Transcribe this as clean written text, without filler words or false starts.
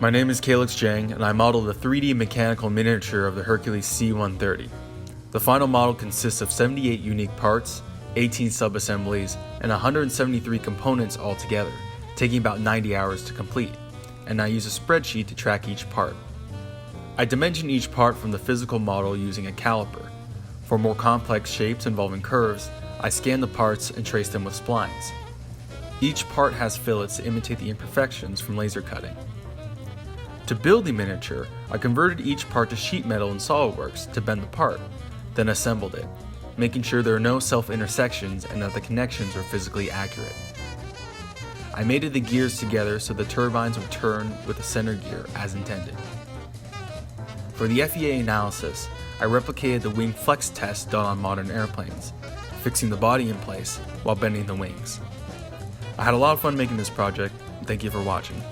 My name is Calix Jang, and I modeled a 3D mechanical miniature of the Hercules C-130. The final model consists of 78 unique parts, 18 sub-assemblies, and 173 components altogether, taking about 90 hours to complete, and I use a spreadsheet to track each part. I dimension each part from the physical model using a caliper. For more complex shapes involving curves, I scan the parts and trace them with splines. Each part has fillets to imitate the imperfections from laser cutting. To build the miniature, I converted each part to sheet metal in Solidworks to bend the part, then assembled it, making sure there are no self-intersections and that the connections are physically accurate. I mated the gears together so the turbines would turn with the center gear as intended. For the FEA analysis, I replicated the wing flex test done on modern airplanes, fixing the body in place while bending the wings. I had a lot of fun making this project, and thank you for watching.